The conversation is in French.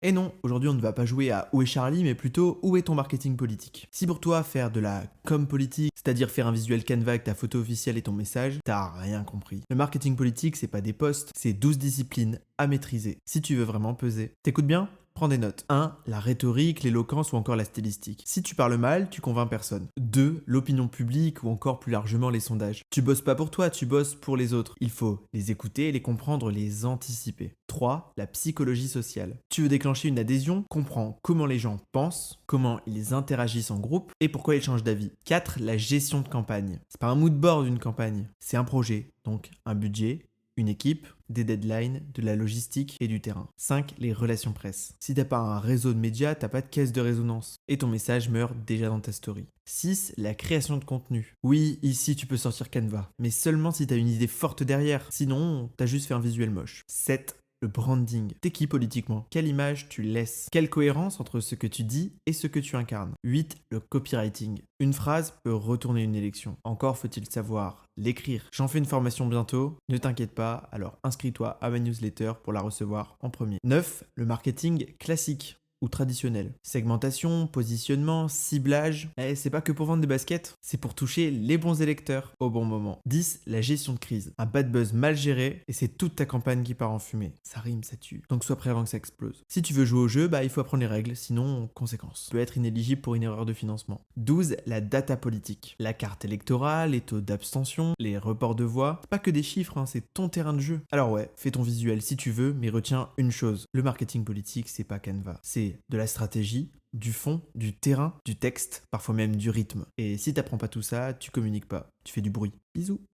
Et non, aujourd'hui on ne va pas jouer à Où est Charlie, mais plutôt Où est ton marketing politique. Si pour toi faire de la com politique, c'est-à-dire faire un visuel Canva avec ta photo officielle et ton message, t'as rien compris. Le marketing politique, c'est pas des posts, c'est 12 disciplines à maîtriser. Si tu veux vraiment peser. T'écoutes bien? Prends des notes. 1. La rhétorique, l'éloquence ou encore la stylistique. Si tu parles mal, tu convaincs personne. 2. L'opinion publique ou encore plus largement les sondages. Tu bosses pas pour toi, tu bosses pour les autres. Il faut les écouter, les comprendre, les anticiper. 3. La psychologie sociale. Tu veux déclencher une adhésion? Comprends comment les gens pensent, comment ils interagissent en groupe et pourquoi ils changent d'avis. 4. La gestion de campagne. C'est pas un mood board d'une campagne, c'est un projet, donc un budget, une équipe, des deadlines, de la logistique et du terrain. 5. Les relations presse. Si t'as pas un réseau de médias, t'as pas de caisse de résonance. Et ton message meurt déjà dans ta story. 6. La création de contenu. Oui, ici tu peux sortir Canva, mais seulement si t'as une idée forte derrière. Sinon, t'as juste fait un visuel moche. 7. Le branding. T'es qui politiquement? Quelle image tu laisses? Quelle cohérence entre ce que tu dis et ce que tu incarnes? 8. Le copywriting. Une phrase peut retourner une élection. Encore faut-il savoir l'écrire. J'en fais une formation bientôt, ne t'inquiète pas, alors inscris-toi à ma newsletter pour la recevoir en premier. 9. Le marketing classique ou traditionnel. Segmentation, positionnement, ciblage. C'est pas que pour vendre des baskets, c'est pour toucher les bons électeurs au bon moment. 10. La gestion de crise. Un bad buzz mal géré et c'est toute ta campagne qui part en fumée. Ça rime, ça tue. Donc sois prêt avant que ça explose. Si tu veux jouer au jeu, il faut apprendre les règles, sinon, conséquence. Tu peux être inéligible pour une erreur de financement. 12. La data politique. La carte électorale, les taux d'abstention, les reports de voix. C'est pas que des chiffres, c'est ton terrain de jeu. Alors ouais, fais ton visuel si tu veux, mais retiens une chose. Le marketing politique, c'est pas Canva. C'est de la stratégie, du fond, du terrain, du texte, parfois même du rythme. Et si t'apprends pas tout ça, tu communiques pas, tu fais du bruit. Bisous.